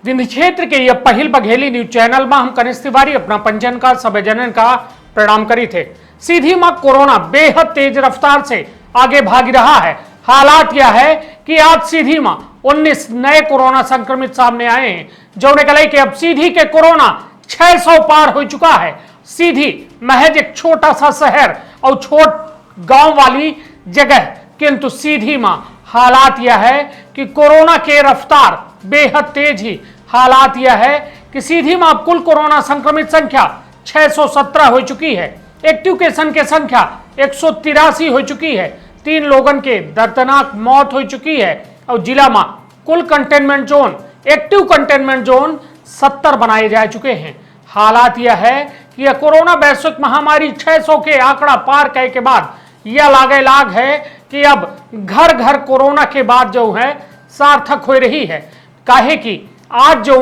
विंध्य क्षेत्र के यह पहिल बघेली न्यूज चैनल में हम कनिष्ठ तिवारी अपना पंचन का सभी जनन का प्रणाम करी थे। सीधी मां कोरोना बेहद तेज रफ्तार से आगे भाग रहा है। हालात यह है कि आज सीधी मां 19 नए कोरोना संक्रमित सामने आए हैं, जो निकले कि अब सीधी के कोरोना 600 पार हो चुका है। सीधी महज एक छोटा सा शहर और छोट गांव वाली जगह, किंतु सीधी मां हालात यह है कि कोरोना के रफ्तार बेहद तेज ही। हालात यह है कि सीधी मां कुल कोरोना संक्रमित संख्या 617 हो चुकी है। एक्टिव केसन की संख्या 183 हो चुकी है। 3 लोगों के दर्दनाक मौत हो चुकी है और जिला में कुल containment zone, active containment zone 70 बनाए जा चुके हैं। हालात यह है कि यह कोरोना वैश्विक महामारी 600 के आंकड़ा पार करने के बाद यह लाग है कि अब घर घर कोरोना के बाद जो है सार्थक हो रही है। काहे कि आज जो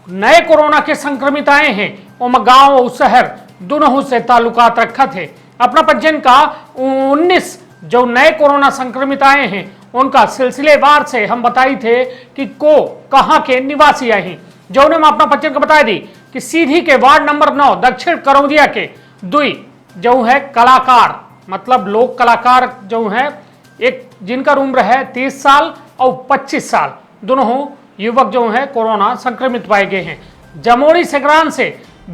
नए कोरोना के संक्रमित आए हैं वो गांव और शहर दोनों से ताल्लुकात रखा थे। अपना पंचन का 19 जो नए कोरोना संक्रमित आए हैं उनका सिलसिलेवार से हम बताई थे कि को कहां के निवासी आए हैं। जो ने अपना पंचन को बता दी कि सीधी के वार्ड नंबर 9 दक्षिण करौंदिया के दुई जो है कलाकार, मतलब लोक कलाकार जो है, एक जिनका उम्र है 30 साल और 25 साल, दोनों युवक जो है कोरोना संक्रमित पाए गए हैं। जमोड़ी संग्राम से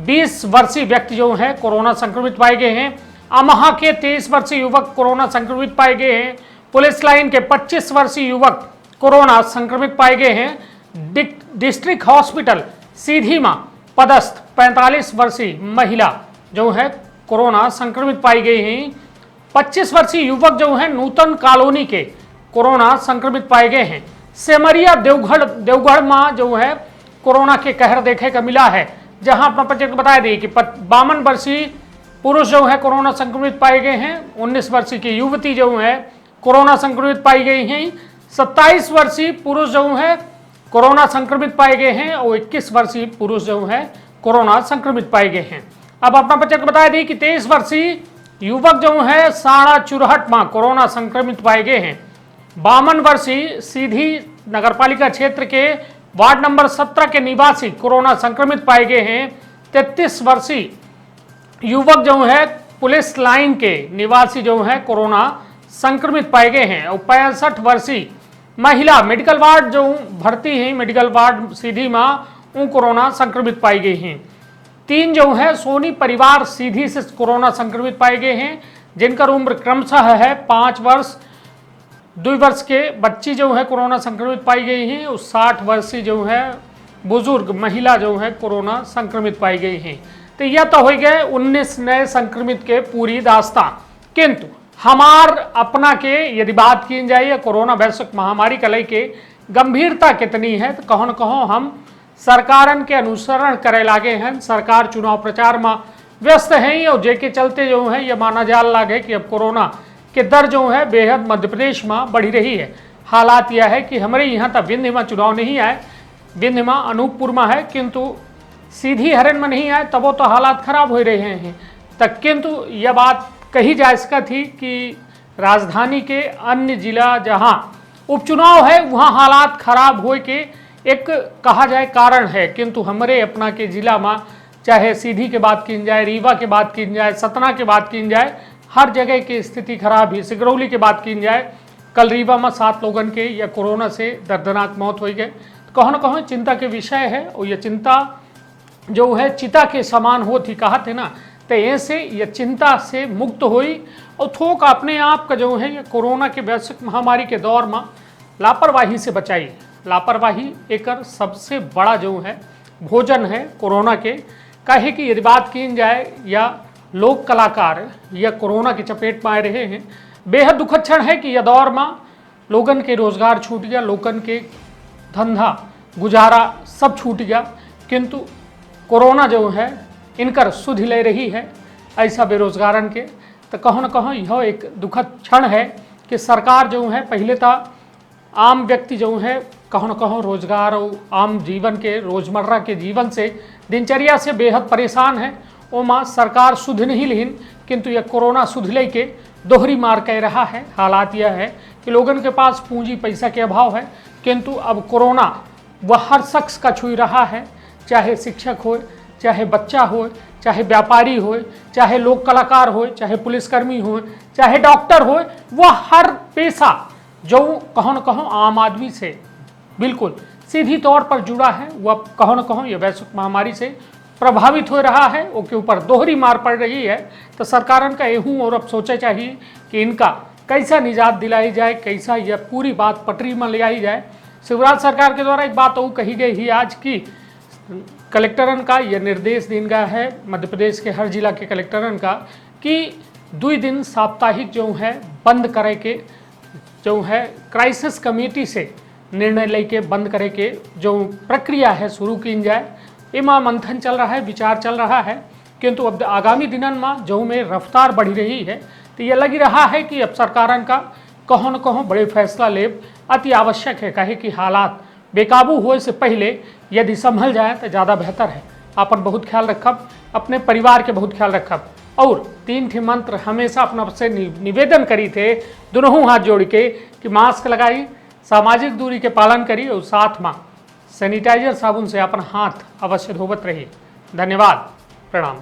20 वर्षीय व्यक्ति जो है कोरोना संक्रमित पाए गए हैं। अमहा के 23 वर्षीय युवक कोरोना संक्रमित पाए गए हैं। पुलिस लाइन के 25 वर्षीय युवक कोरोना संक्रमित पाए गए हैं। डिस्ट्रिक्ट हॉस्पिटल सीधी मां पदस्थ 45 वर्षीय महिला जो है कोरोना संक्रमित पाई गई हैं। 25 वर्षीय युवक जो है नूतन कॉलोनी के कोरोना संक्रमित पाए गए हैं। सेमरिया देवगढ़ में जो है कोरोना के कहर देखे का मिला है, जहां अपना पंचक बता दी कि 52 वर्षीय पुरुष जो है कोरोना संक्रमित पाए गए हैं। 19 वर्षीय की युवती जो है कोरोना संक्रमित पाई गई हैं। 27 वर्षीय पुरुष जो है कोरोना संक्रमित पाए गए हैं और 21 वर्षीय पुरुष जो है कोरोना संक्रमित पाए गए हैं। अब अपना पंचक बता दी कि 23 वर्षीय युवक जो है साड़ा चुरहट में कोरोना संक्रमित पाए गए हैं। 52 वर्षीय सीधी नगरपालिका क्षेत्र के वार्ड नंबर 17 के निवासी कोरोना संक्रमित पाए गए हैं। 33 वर्षीय युवक जो है पुलिस लाइन के निवासी जो है कोरोना संक्रमित पाए गए हैं और 65 वर्षीय महिला मेडिकल वार्ड जो भर्ती है मेडिकल वार्ड सीधी में कोरोना संक्रमित पाई गई हैं। 3 जो है सोनी परिवार सीधी से कोरोना संक्रमित पाए गए हैं, जिनका उम्र क्रमशः है 5 वर्ष, 2 वर्ष के बच्ची जो है कोरोना संक्रमित पाई गई हैं और 60 वर्षीय जो है बुजुर्ग महिला जो है कोरोना संक्रमित पाई गई हैं। तो यह तो हो गए 19 नए संक्रमित के पूरी दास्तां। किंतु हमार अपना के यदि बात की जाए कोरोना वैश्विक महामारी का लेके गंभीरता कितनी है, तो कहो न कहो हम सरकारन के अनुसरण करे लागे हैं। सरकार चुनाव प्रचार में व्यस्त है और जेके चलते जो है ये माना जा लागे कि अब कोरोना के दर जो है बेहद मध्य प्रदेश में बढ़ी रही है। हालात यह है कि हमारे यहाँ तक विंध्य में चुनाव नहीं आए, विंध्य में अनूपपुर में है, किंतु सीधी हरियाणा में नहीं आए, तब तो हालात खराब हो रहे हैं तक। किंतु यह बात कही जा सका थी कि राजधानी के अन्य जिला जहाँ उपचुनाव है वहाँ हालात खराब हो के एक कहा जाए कारण है, किंतु हमारे अपना के जिला में चाहे सीधी के बात की जाए, रीवा के बात की जाए, सतना के बात की जाए, हर जगह की स्थिति खराब ही। सिगरौली के बात की जाए, कल रीवा में 7 लोगों के या कोरोना से दर्दनाक मौत हो गए। तो कहो न कहो चिंता के विषय है और यह चिंता जो है चिता के समान होती कहा थे ना, तो ऐसे यह चिंता से मुक्त हुई और थोक अपने आप का जो है कोरोना के वैश्विक महामारी के दौर में लापरवाही से बचाई। लापरवाही एक सबसे बड़ा जो है भोजन है कोरोना के। काहे कि यदि बात की जाए या लोक कलाकार या कोरोना की चपेट में आ रहे हैं, बेहद दुखद क्षण है कि यह दौर में लोगन के रोजगार छूट गया, लोगन के धंधा गुजारा सब छूट गया, किंतु कोरोना जो है इनकर सुध ले रही है ऐसा बेरोजगारन के। तो कहो न कहो यह एक दुखद क्षण है कि सरकार जो है पहले तो आम व्यक्ति जो है कहो न कहो रोजगार और आम जीवन के रोजमर्रा के जीवन से दिनचर्या से बेहद परेशान है। ओमा सरकार सुध नहीं लीन, किंतु यह कोरोना सुध ले के दोहरी मार कह रहा है। हालात यह है कि लोगों के पास पूंजी पैसा के अभाव है, किंतु अब कोरोना वह हर शख्स का छू रहा है, चाहे शिक्षक हो, चाहे बच्चा हो, चाहे व्यापारी हो, चाहे लोक कलाकार हो, चाहे पुलिसकर्मी हो, चाहे डॉक्टर हो। वह हर पेशा जो कहो न कहो आम आदमी से बिल्कुल सीधी तौर पर जुड़ा है, वह कहो न कहो ये वैश्विक महामारी से प्रभावित हो रहा है, उसके ऊपर दोहरी मार पड़ रही है। तो सरकारन का एहूँ और अब सोचे चाहिए कि इनका कैसा निजात दिलाई जाए, कैसा यह पूरी बात पटरी में ले आई जाए। शिवराज सरकार के द्वारा एक बात और कही गई ही आज की कलेक्टरन का यह निर्देश दिन गया है मध्य प्रदेश के हर जिला के कलेक्टरन का कि 2 दिन साप्ताहिक जो है बंद करे के जो है क्राइसिस कमेटी से निर्णय लेके बंद करे के जो प्रक्रिया है शुरू की जाए। एमा मंथन चल रहा है, विचार चल रहा है, किंतु अब आगामी दिनन में जो में रफ्तार बढ़ी रही है तो ये लग रहा है कि अब सरकारन का कहो न कहो बड़े फैसला लेब अति आवश्यक है, कहे कि हालात बेकाबू होए से पहले यदि संभल जाए तो ज़्यादा बेहतर है। अपन बहुत ख्याल रखब, अपने परिवार के बहुत ख्याल रखब और 3 ठे मंत्र हमेशा अपना से निवेदन करी थे दोनों हाथ जोड़ के कि मास्क लगाई, सामाजिक दूरी के पालन करी और साथ में सैनिटाइजर साबुन से अपन हाथ अवश्य धोवत रही। धन्यवाद, प्रणाम।